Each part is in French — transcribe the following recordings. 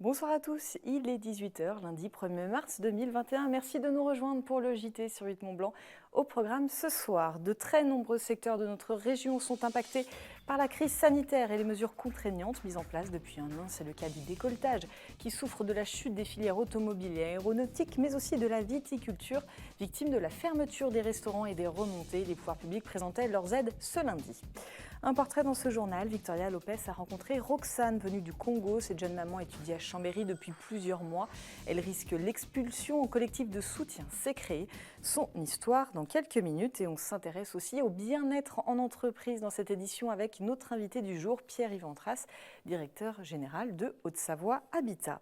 Bonsoir à tous, il est 18h, lundi 1er mars 2021. Merci de nous rejoindre pour le JT sur 8 Mont-Blanc. Au programme ce soir, de très nombreux secteurs de notre région sont impactés par la crise sanitaire et les mesures contraignantes mises en place depuis un an. C'est le cas du décolletage qui souffre de la chute des filières automobiles et aéronautiques, mais aussi de la viticulture, victime de la fermeture des restaurants et des remontées. Les pouvoirs publics présentaient leurs aides ce lundi. Un portrait dans ce journal, Victoria Lopez a rencontré Roxane, venue du Congo. Cette jeune maman étudie à Chambéry depuis plusieurs mois. Elle risque l'expulsion. Un collectif de soutien s'est créé. Son histoire dans quelques minutes. Et on s'intéresse aussi au bien-être en entreprise dans cette édition avec notre invité du jour, Pierre-Yves Antras, directeur général de Haute-Savoie Habitat.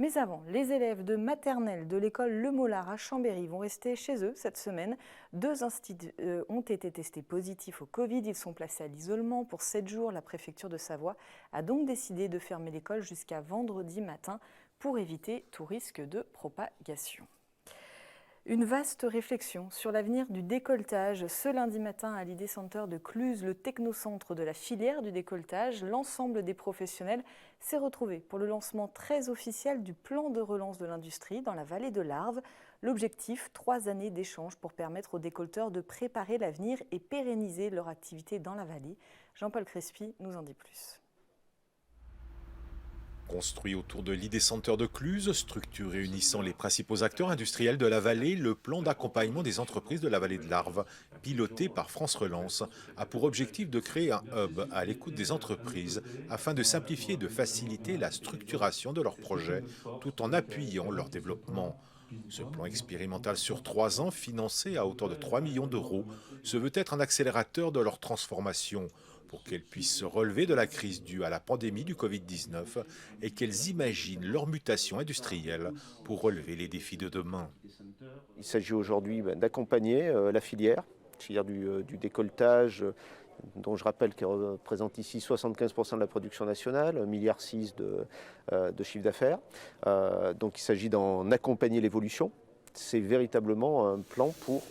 Mais avant, les élèves de maternelle de l'école Le Mollard à Chambéry vont rester chez eux cette semaine. 2 instituts ont été testés positifs au Covid. Ils sont placés à l'isolement pour 7 jours. La préfecture de Savoie a donc décidé de fermer l'école jusqu'à vendredi matin pour éviter tout risque de propagation. Une vaste réflexion sur l'avenir du décolletage. Ce lundi matin, à l'Idée Center de Cluses, le technocentre de la filière du décolletage, l'ensemble des professionnels s'est retrouvé pour le lancement très officiel du plan de relance de l'industrie dans la vallée de l'Arve. L'objectif, 3 années d'échange pour permettre aux décolleteurs de préparer l'avenir et pérenniser leur activité dans la vallée. Jean-Paul Crespi nous en dit plus. Construit autour de l'Idée Center de Cluses, structure réunissant les principaux acteurs industriels de la vallée, le plan d'accompagnement des entreprises de la vallée de l'Arve, piloté par France Relance, a pour objectif de créer un hub à l'écoute des entreprises afin de simplifier et de faciliter la structuration de leurs projets tout en appuyant leur développement. Ce plan expérimental sur 3 ans, financé à hauteur de 3 millions d'euros, se veut être un accélérateur de leur transformation pour qu'elles puissent se relever de la crise due à la pandémie du Covid-19 et qu'elles imaginent leur mutation industrielle pour relever les défis de demain. Il s'agit aujourd'hui d'accompagner la filière du décolletage, dont je rappelle qu'elle représente ici 75% de la production nationale, 1,6 milliard de chiffre d'affaires. Donc il s'agit d'en accompagner l'évolution. C'est véritablement un plan pour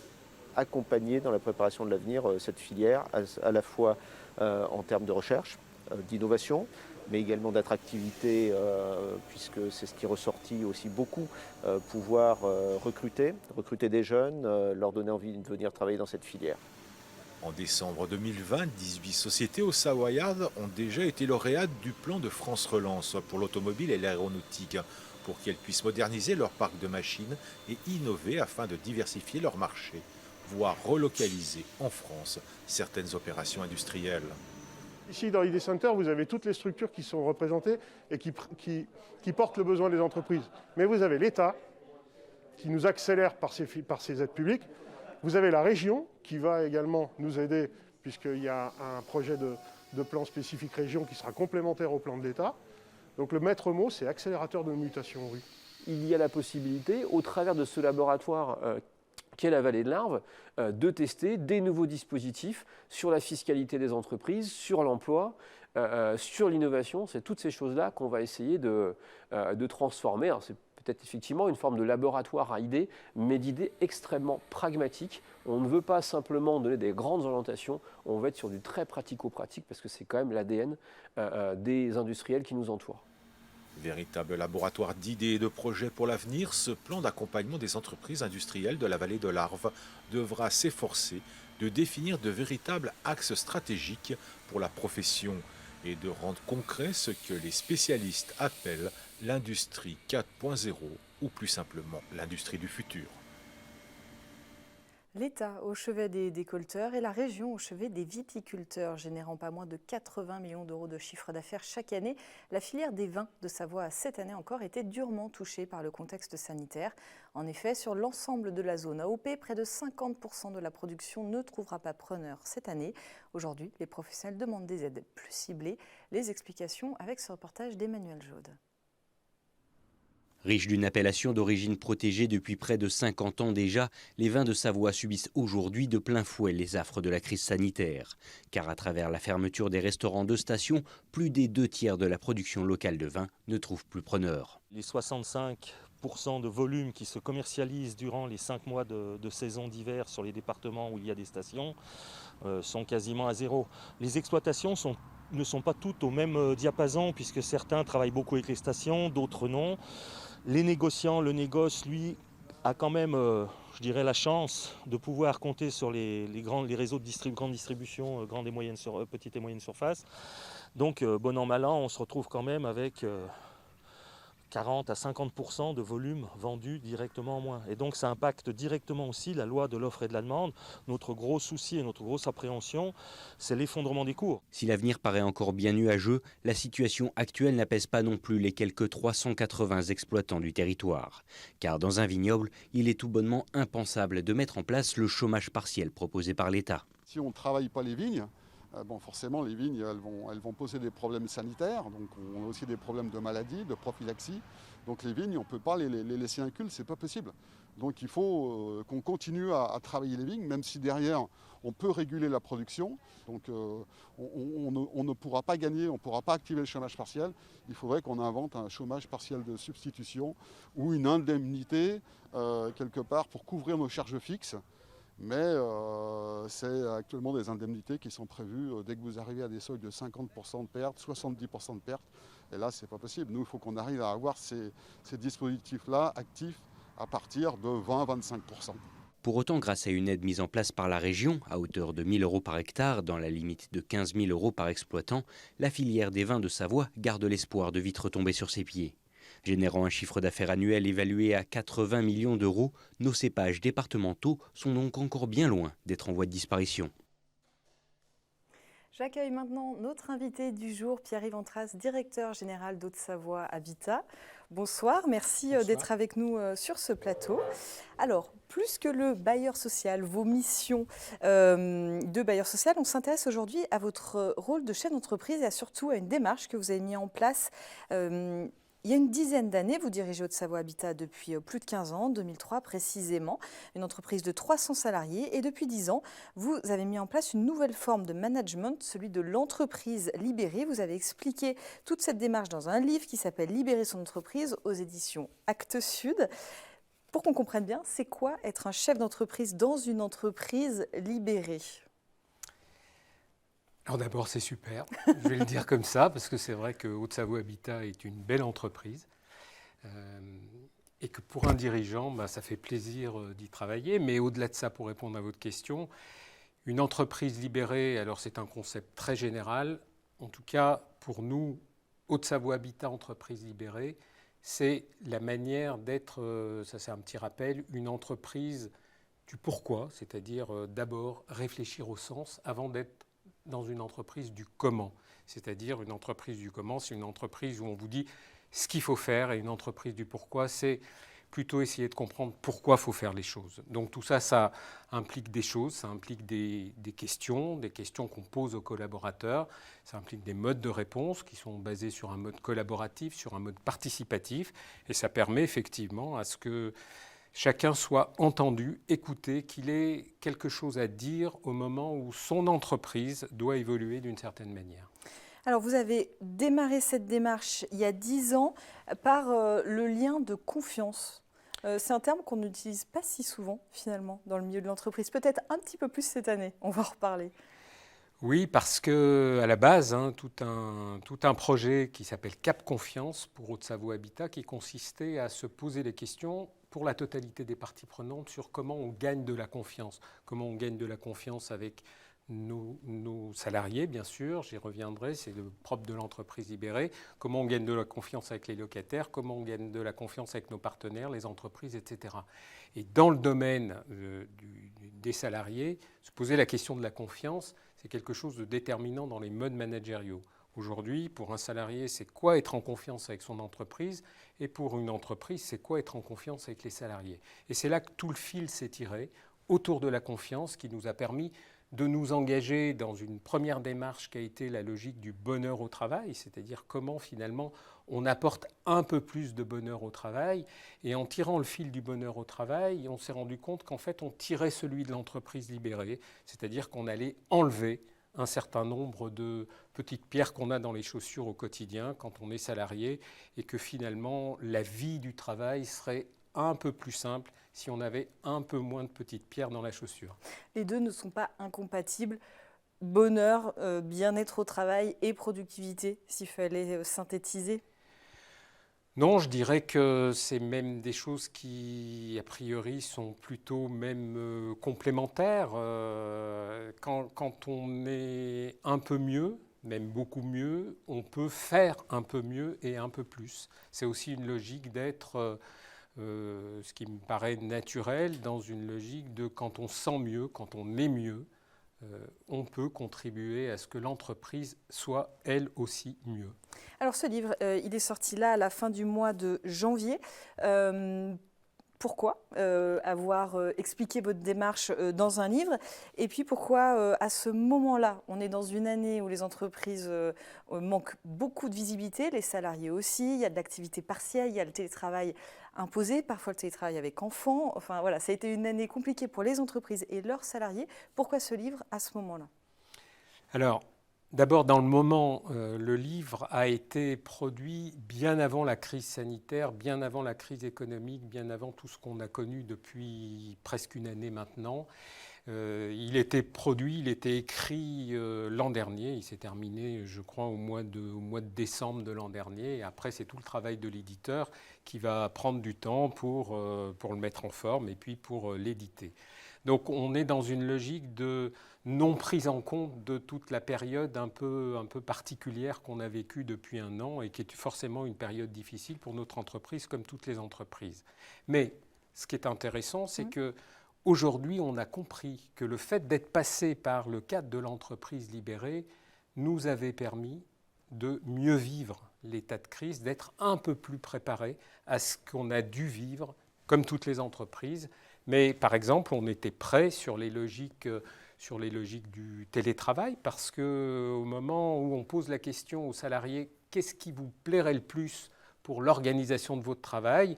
accompagner dans la préparation de l'avenir cette filière, à la fois en termes de recherche, d'innovation, mais également d'attractivité, puisque c'est ce qui est ressorti aussi beaucoup, pouvoir recruter des jeunes, leur donner envie de venir travailler dans cette filière. En décembre 2020, 18 sociétés au Savoyardes ont déjà été lauréates du plan de France Relance pour l'automobile et l'aéronautique, pour qu'elles puissent moderniser leur parc de machines et innover afin de diversifier leur marché, voire relocaliser en France certaines opérations industrielles. Ici, dans l'Idée Center, vous avez toutes les structures qui sont représentées et qui portent le besoin des entreprises. Mais vous avez l'État, qui nous accélère par ses aides publiques. Vous avez la région, qui va également nous aider, puisqu'il y a un projet de plan spécifique région qui sera complémentaire au plan de l'État. Donc le maître mot, c'est accélérateur de mutation, oui. Il y a la possibilité, au travers de ce laboratoire qu'est la vallée de l'Arve, de tester des nouveaux dispositifs sur la fiscalité des entreprises, sur l'emploi, sur l'innovation. C'est toutes ces choses-là qu'on va essayer de transformer. Alors, c'est peut-être effectivement une forme de laboratoire à idées, mais d'idées extrêmement pragmatiques. On ne veut pas simplement donner des grandes orientations, on veut être sur du très pratico-pratique, parce que c'est quand même l'ADN des industriels qui nous entourent. Véritable laboratoire d'idées et de projets pour l'avenir, ce plan d'accompagnement des entreprises industrielles de la vallée de l'Arve devra s'efforcer de définir de véritables axes stratégiques pour la profession et de rendre concret ce que les spécialistes appellent l'industrie 4.0 ou plus simplement l'industrie du futur. L'État au chevet des décolleteurs et la région au chevet des viticulteurs, générant pas moins de 80 millions d'euros de chiffre d'affaires chaque année. La filière des vins de Savoie a cette année encore été durement touchée par le contexte sanitaire. En effet, sur l'ensemble de la zone AOP, près de 50% de la production ne trouvera pas preneur cette année. Aujourd'hui, les professionnels demandent des aides plus ciblées. Les explications avec ce reportage d'Emmanuel Jaude. Riches d'une appellation d'origine protégée depuis près de 50 ans déjà, les vins de Savoie subissent aujourd'hui de plein fouet les affres de la crise sanitaire. Car à travers la fermeture des restaurants de station, plus des 2/3 de la production locale de vin ne trouvent plus preneur. Les 65% de volume qui se commercialisent durant les 5 mois de saison d'hiver sur les départements où il y a des stations sont quasiment à zéro. Les exploitations sont ne sont pas toutes au même diapason, puisque certains travaillent beaucoup avec les stations, d'autres non. Les négociants, le négoce, lui, a quand même, je dirais, la chance de pouvoir compter sur les réseaux de grande distribution, petites et moyennes surfaces. Donc, bon an, mal an, on se retrouve quand même avec 40 à 50% de volume vendu directement en moins. Et donc ça impacte directement aussi la loi de l'offre et de la demande. Notre gros souci et notre grosse appréhension, c'est l'effondrement des cours. Si l'avenir paraît encore bien nuageux, la situation actuelle n'apaise pas non plus les quelques 380 exploitants du territoire. Car dans un vignoble, il est tout bonnement impensable de mettre en place le chômage partiel proposé par l'État. Si on ne travaille pas les vignes, forcément, les vignes, elles vont poser des problèmes sanitaires. Donc, on a aussi des problèmes de maladie, de prophylaxie. Donc, les vignes, on ne peut pas les laisser incultes, ce n'est pas possible. Donc, il faut qu'on continue à travailler les vignes, même si derrière, on peut réguler la production. Donc, on ne pourra pas gagner, on ne pourra pas activer le chômage partiel. Il faudrait qu'on invente un chômage partiel de substitution ou une indemnité, quelque part, pour couvrir nos charges fixes. Mais c'est actuellement des indemnités qui sont prévues dès que vous arrivez à des seuils de 50% de pertes, 70% de pertes. Et là, ce n'est pas possible. Nous, il faut qu'on arrive à avoir ces dispositifs-là actifs à partir de 20-25%. Pour autant, grâce à une aide mise en place par la région, à hauteur de 1 000 € par hectare, dans la limite de 15 000 € par exploitant, la filière des vins de Savoie garde l'espoir de vite retomber sur ses pieds. Générant un chiffre d'affaires annuel évalué à 80 millions d'euros, nos cépages départementaux sont donc encore bien loin d'être en voie de disparition. J'accueille maintenant notre invité du jour, Pierre-Yves Antras, directeur général d'Haute-Savoie Habitat. Bonsoir, merci d'être avec nous sur ce plateau. Alors, plus que le bailleur social, vos missions de bailleur social, on s'intéresse aujourd'hui à votre rôle de chef d'entreprise et surtout à une démarche que vous avez mise en place il y a une dizaine d'années. Vous dirigez Haute-Savoie Habitat depuis plus de 15 ans, 2003 précisément, une entreprise de 300 salariés. Et depuis 10 ans, vous avez mis en place une nouvelle forme de management, celui de l'entreprise libérée. Vous avez expliqué toute cette démarche dans un livre qui s'appelle « Libérer son entreprise » aux éditions Actes Sud. Pour qu'on comprenne bien, c'est quoi être un chef d'entreprise dans une entreprise libérée ? Alors d'abord, c'est super, je vais le dire comme ça, parce que c'est vrai que Haute-Savoie Habitat est une belle entreprise et que pour un dirigeant, ça fait plaisir d'y travailler. Mais au-delà de ça, pour répondre à votre question, une entreprise libérée, alors c'est un concept très général. En tout cas, pour nous, Haute-Savoie Habitat, entreprise libérée, c'est la manière d'être, ça c'est un petit rappel, une entreprise du pourquoi, c'est-à-dire d'abord réfléchir au sens avant d'être dans une entreprise du comment. C'est-à-dire une entreprise du comment, c'est une entreprise où on vous dit ce qu'il faut faire, et une entreprise du pourquoi, c'est plutôt essayer de comprendre pourquoi il faut faire les choses. Donc tout ça, ça implique des choses, ça implique des questions qu'on pose aux collaborateurs, ça implique des modes de réponse qui sont basés sur un mode collaboratif, sur un mode participatif, et ça permet effectivement à ce que chacun soit entendu, écouté, qu'il ait quelque chose à dire au moment où son entreprise doit évoluer d'une certaine manière. Alors vous avez démarré cette démarche il y a 10 ans par le lien de confiance. C'est un terme qu'on n'utilise pas si souvent finalement dans le milieu de l'entreprise, peut-être un petit peu plus cette année, on va en reparler. Oui, parce qu'à la base, tout un projet qui s'appelle Cap Confiance pour Haute-Savoie Habitat qui consistait à se poser les questions pour la totalité des parties prenantes sur comment on gagne de la confiance. Comment on gagne de la confiance avec nos salariés, bien sûr, j'y reviendrai, c'est le propre de l'entreprise libérée. Comment on gagne de la confiance avec les locataires, comment on gagne de la confiance avec nos partenaires, les entreprises, etc. Et dans le domaine des salariés, se poser la question de la confiance, c'est quelque chose de déterminant dans les modes managériaux. Aujourd'hui, pour un salarié, c'est quoi être en confiance avec son entreprise, et pour une entreprise, c'est quoi être en confiance avec les salariés. Et c'est là que tout le fil s'est tiré autour de la confiance qui nous a permis de nous engager dans une première démarche qui a été la logique du bonheur au travail, c'est-à-dire comment finalement on apporte un peu plus de bonheur au travail. Et en tirant le fil du bonheur au travail, on s'est rendu compte qu'en fait on tirait celui de l'entreprise libérée, c'est-à-dire qu'on allait enlever un certain nombre de petites pierres qu'on a dans les chaussures au quotidien quand on est salarié, et que finalement la vie du travail serait un peu plus simple si on avait un peu moins de petites pierres dans la chaussure. Les deux ne sont pas incompatibles. bonheur, bien-être au travail et productivité, s'il fallait synthétiser? Non, je dirais que c'est même des choses qui, a priori, sont plutôt même complémentaires. Quand on est un peu mieux, même beaucoup mieux, on peut faire un peu mieux et un peu plus. C'est aussi une logique d'être, ce qui me paraît naturel, dans une logique de quand on sent mieux, quand on est mieux, on peut contribuer à ce que l'entreprise soit elle aussi mieux. Alors ce livre, il est sorti là à la fin du mois de janvier. Pourquoi avoir expliqué votre démarche dans un livre? Et puis pourquoi à ce moment-là, on est dans une année où les entreprises manquent beaucoup de visibilité, les salariés aussi, il y a de l'activité partielle, il y a le télétravail imposé, parfois le télétravail avec enfants. Enfin voilà, ça a été une année compliquée pour les entreprises et leurs salariés. Pourquoi ce livre à ce moment-là? Alors, d'abord, dans le moment, le livre a été produit bien avant la crise sanitaire, bien avant la crise économique, bien avant tout ce qu'on a connu depuis presque une année maintenant. Il était produit, il était écrit l'an dernier. Il s'est terminé, je crois, au mois de décembre de l'an dernier. Et après, c'est tout le travail de l'éditeur qui va prendre du temps pour le mettre en forme et puis pour l'éditer. Donc on est dans une logique de non prise en compte de toute la période un peu particulière qu'on a vécue depuis un an et qui est forcément une période difficile pour notre entreprise comme toutes les entreprises. Mais ce qui est intéressant, c'est que aujourd'hui, on a compris que le fait d'être passé par le cadre de l'entreprise libérée nous avait permis de mieux vivre l'état de crise, d'être un peu plus préparé à ce qu'on a dû vivre, comme toutes les entreprises. Mais par exemple, on était prêt sur les logiques du télétravail, parce qu'au moment où on pose la question aux salariés, qu'est-ce qui vous plairait le plus pour l'organisation de votre travail ?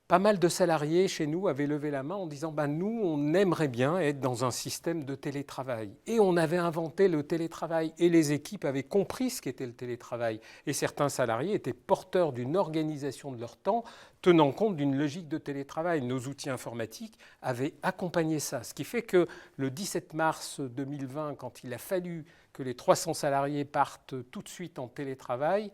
Pas mal de salariés chez nous avaient levé la main en disant nous, on aimerait bien être dans un système de télétravail. Et on avait inventé le télétravail et les équipes avaient compris ce qu'était le télétravail. Et certains salariés étaient porteurs d'une organisation de leur temps tenant compte d'une logique de télétravail. Nos outils informatiques avaient accompagné ça. Ce qui fait que le 17 mars 2020, quand il a fallu que les 300 salariés partent tout de suite en télétravail,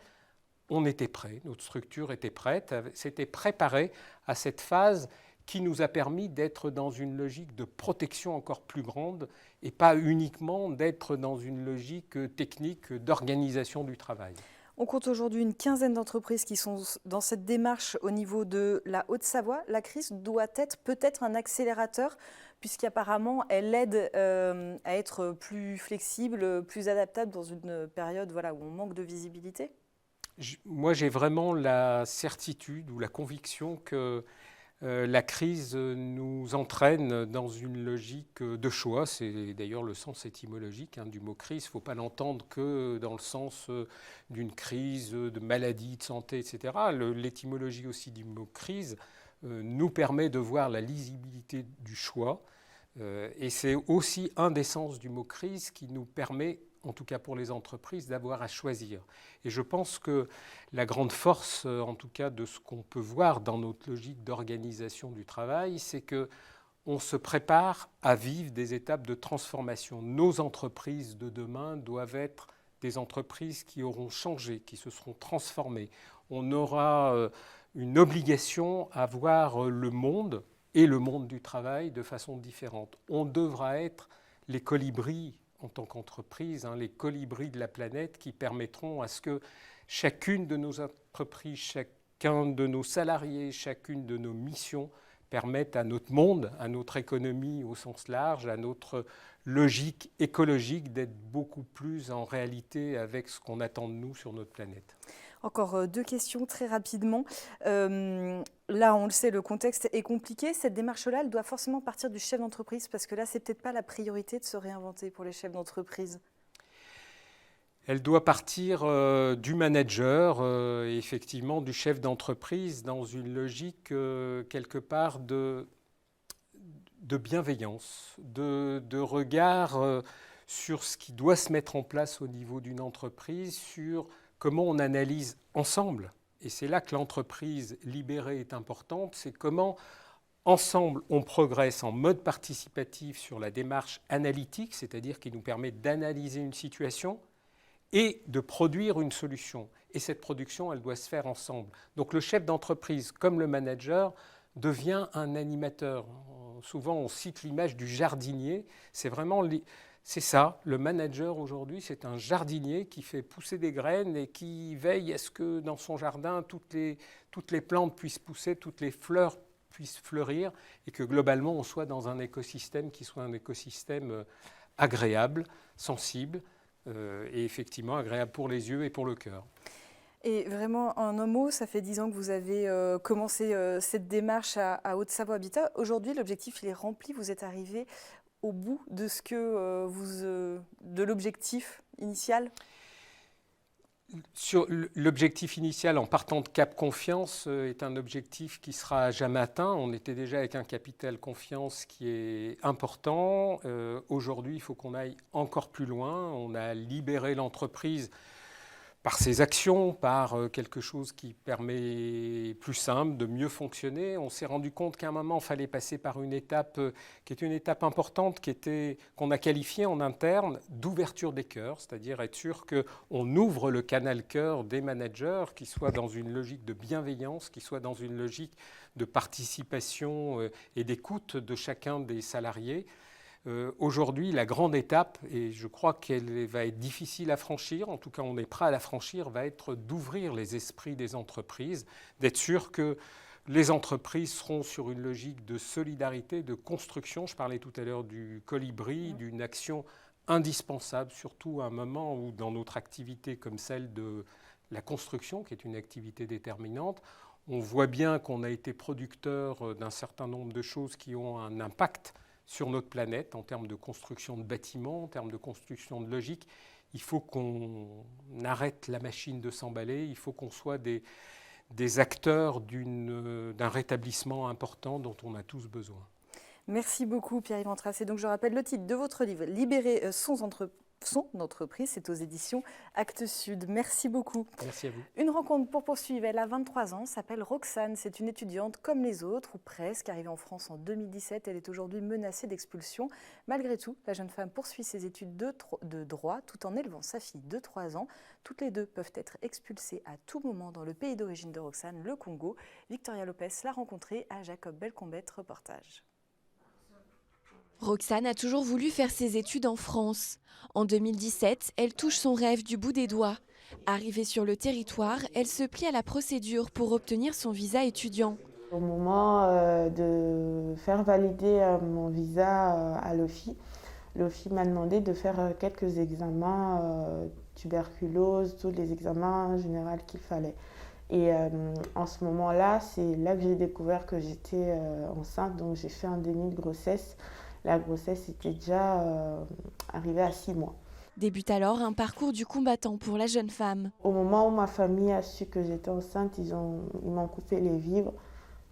on était prêt, notre structure était prête, s'était préparée à cette phase qui nous a permis d'être dans une logique de protection encore plus grande et pas uniquement d'être dans une logique technique d'organisation du travail. On compte aujourd'hui une quinzaine d'entreprises qui sont dans cette démarche au niveau de la Haute-Savoie. La crise doit être peut-être un accélérateur puisqu'apparemment elle aide à être plus flexible, plus adaptable dans une période où on manque de visibilité. Moi, j'ai vraiment la certitude ou la conviction que la crise nous entraîne dans une logique de choix. C'est d'ailleurs le sens étymologique du mot crise. Il ne faut pas l'entendre que dans le sens d'une crise de maladie, de santé, etc. L'étymologie aussi du mot crise nous permet de voir la lisibilité du choix. Et c'est aussi un des sens du mot crise qui nous permet, en tout cas pour les entreprises, d'avoir à choisir. Et je pense que la grande force, en tout cas, de ce qu'on peut voir dans notre logique d'organisation du travail, c'est qu'on se prépare à vivre des étapes de transformation. Nos entreprises de demain doivent être des entreprises qui auront changé, qui se seront transformées. On aura une obligation à voir le monde et le monde du travail de façon différente. On devra être les colibris en tant qu'entreprise, les colibris de la planète qui permettront à ce que chacune de nos entreprises, chacun de nos salariés, chacune de nos missions permettent à notre monde, à notre économie au sens large, à notre logique écologique d'être beaucoup plus en réalité avec ce qu'on attend de nous sur notre planète. Encore deux questions très rapidement. Là, on le sait, le contexte est compliqué. Cette démarche-là, elle doit forcément partir du chef d'entreprise parce que là, ce n'est peut-être pas la priorité de se réinventer pour les chefs d'entreprise. Elle doit partir du manager, et effectivement du chef d'entreprise dans une logique quelque part de bienveillance, de regard sur ce qui doit se mettre en place au niveau d'une entreprise, sur comment on analyse ensemble, et c'est là que l'entreprise libérée est importante, c'est comment Ensemble, on progresse en mode participatif sur la démarche analytique, c'est-à-dire qui nous permet d'analyser une situation et de produire une solution. Et cette production, elle doit se faire ensemble. Donc le chef d'entreprise, comme le manager, devient un animateur. Souvent, on cite l'image du jardinier. C'est ça, le manager aujourd'hui, c'est un jardinier qui fait pousser des graines et qui veille à ce que dans son jardin, toutes les plantes puissent pousser, toutes les fleurs puissent fleurir et que globalement, on soit dans un écosystème qui soit un écosystème agréable, sensible et effectivement agréable pour les yeux et pour le cœur. Et vraiment, en un mot, ça fait 10 ans que vous avez commencé cette démarche à Haute-Savoie Habitat. Aujourd'hui, l'objectif, il est rempli. Vous êtes arrivé au bout de de l'objectif initial? Sur l'objectif initial, en partant de Cap Confiance, est un objectif qui sera jamais atteint. On était déjà avec un capital confiance qui est important. Aujourd'hui, il faut qu'on aille encore plus loin. On a libéré l'entreprise par ses actions, par quelque chose qui permet plus simple, de mieux fonctionner. On s'est rendu compte qu'à un moment, il fallait passer par une étape qui est une étape importante, qu'on a qualifiée en interne d'ouverture des cœurs, c'est-à-dire être sûr qu'on ouvre le canal cœur des managers, qui soit dans une logique de bienveillance, qui soit dans une logique de participation et d'écoute de chacun des salariés. Aujourd'hui, la grande étape, et je crois qu'elle va être difficile à franchir, en tout cas on est prêt à la franchir, va être d'ouvrir les esprits des entreprises, d'être sûr que les entreprises seront sur une logique de solidarité, de construction. Je parlais tout à l'heure du colibri, d'une action indispensable, surtout à un moment où dans notre activité comme celle de la construction, qui est une activité déterminante, on voit bien qu'on a été producteur d'un certain nombre de choses qui ont un impact sur notre planète, en termes de construction de bâtiments, en termes de construction de logique. Il faut qu'on arrête la machine de s'emballer, il faut qu'on soit des acteurs d'un rétablissement important dont on a tous besoin. Merci beaucoup Pierre-Yves Antrassé. Donc je rappelle le titre de votre livre, Libérer son entreprise, c'est aux éditions Actes Sud. Merci beaucoup. Merci à vous. Une rencontre pour poursuivre, elle a 23 ans, s'appelle Roxane. C'est une étudiante comme les autres, ou presque, arrivée en France en 2017. Elle est aujourd'hui menacée d'expulsion. Malgré tout, la jeune femme poursuit ses études de droit tout en élevant sa fille de 3 ans. Toutes les deux peuvent être expulsées à tout moment dans le pays d'origine de Roxane, le Congo. Victoria Lopez l'a rencontrée à Jacob Belcombette, reportage. Roxane a toujours voulu faire ses études en France. En 2017, elle touche son rêve du bout des doigts. Arrivée sur le territoire, elle se plie à la procédure pour obtenir son visa étudiant. Au moment de faire valider mon visa à l'OFII, l'OFII m'a demandé de faire quelques examens, tuberculose, tous les examens généraux qu'il fallait. Et en ce moment-là, c'est là que j'ai découvert que j'étais enceinte, donc j'ai fait un déni de grossesse. La grossesse était déjà arrivée à 6 mois. Débute alors un parcours du combattant pour la jeune femme. Au moment où ma famille a su que j'étais enceinte, ils m'ont coupé les vivres.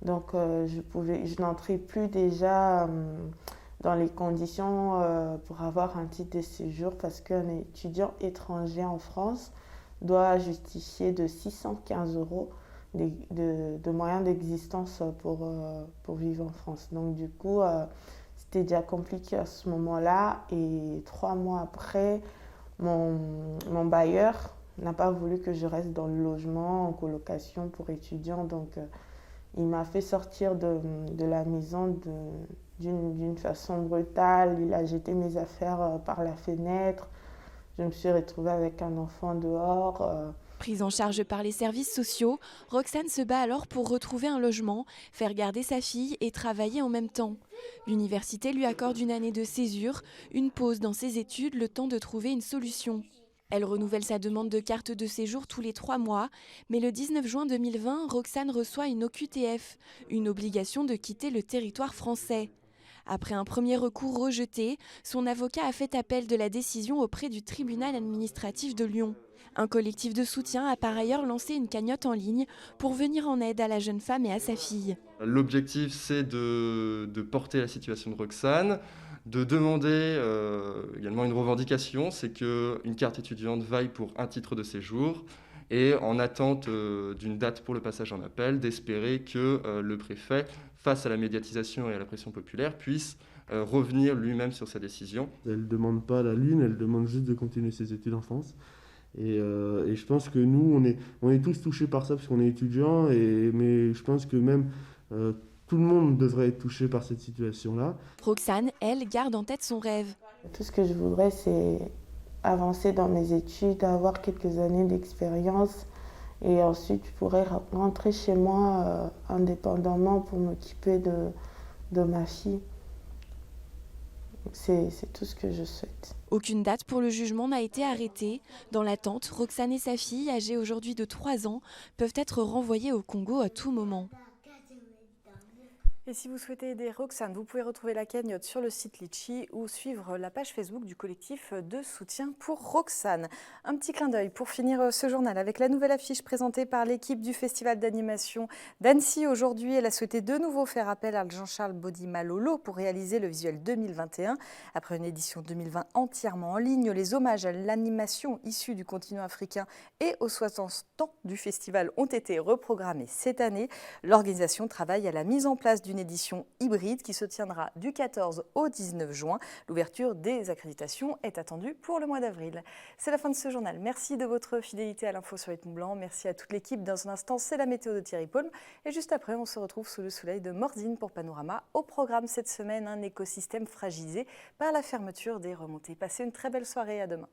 Donc je n'entrais plus déjà dans les conditions pour avoir un titre de séjour parce qu'un étudiant étranger en France doit justifier de 615 € de moyens d'existence pour vivre en France. Donc du coup, c'était déjà compliqué à ce moment-là. Et 3 mois après, mon bailleur n'a pas voulu que je reste dans le logement en colocation pour étudiants. Donc il m'a fait sortir de la maison d'une façon brutale. Il a jeté mes affaires par la fenêtre. Je me suis retrouvée avec un enfant dehors. Prise en charge par les services sociaux, Roxane se bat alors pour retrouver un logement, faire garder sa fille et travailler en même temps. L'université lui accorde une année de césure, une pause dans ses études, le temps de trouver une solution. Elle renouvelle sa demande de carte de séjour tous les 3 mois, mais le 19 juin 2020, Roxane reçoit une OQTF, une obligation de quitter le territoire français. Après un premier recours rejeté, son avocat a fait appel de la décision auprès du tribunal administratif de Lyon. Un collectif de soutien a par ailleurs lancé une cagnotte en ligne pour venir en aide à la jeune femme et à sa fille. L'objectif, c'est de porter la situation de Roxane, de demander également une revendication, c'est qu'une carte étudiante vaille pour un titre de séjour et en attente d'une date pour le passage en appel, d'espérer que le préfet face à la médiatisation et à la pression populaire, puisse revenir lui-même sur sa décision. Elle ne demande pas la lune, elle demande juste de continuer ses études en France. Et je pense que nous, on est tous touchés par ça parce qu'on est étudiants, mais je pense que même tout le monde devrait être touché par cette situation-là. Roxane, elle, garde en tête son rêve. Tout ce que je voudrais, c'est avancer dans mes études, avoir quelques années d'expérience et ensuite je pourrais rentrer chez moi indépendamment pour m'occuper de ma fille. C'est tout ce que je souhaite. Aucune date pour le jugement n'a été arrêtée. Dans l'attente, Roxane et sa fille, âgée aujourd'hui de 3 ans, peuvent être renvoyées au Congo à tout moment. Et si vous souhaitez aider Roxane, vous pouvez retrouver la cagnotte sur le site Litchi ou suivre la page Facebook du collectif de soutien pour Roxane. Un petit clin d'œil pour finir ce journal avec la nouvelle affiche présentée par l'équipe du Festival d'animation d'Annecy. Aujourd'hui, elle a souhaité de nouveau faire appel à Jean-Charles Baudy-Malolo pour réaliser le visuel 2021. Après une édition 2020 entièrement en ligne, les hommages à l'animation issue du continent africain et aux 60 ans du festival ont été reprogrammés cette année. L'organisation travaille à la mise en place d'une édition hybride qui se tiendra du 14 au 19 juin. L'ouverture des accréditations est attendue pour le mois d'avril. C'est la fin de ce journal. Merci de votre fidélité à l'info sur Rythme Blanc. Merci à toute l'équipe. Dans un instant, c'est la météo de Thierry Paume. Et juste après, on se retrouve sous le soleil de Morzine pour Panorama. Au programme cette semaine, un écosystème fragilisé par la fermeture des remontées. Passez une très belle soirée. À demain.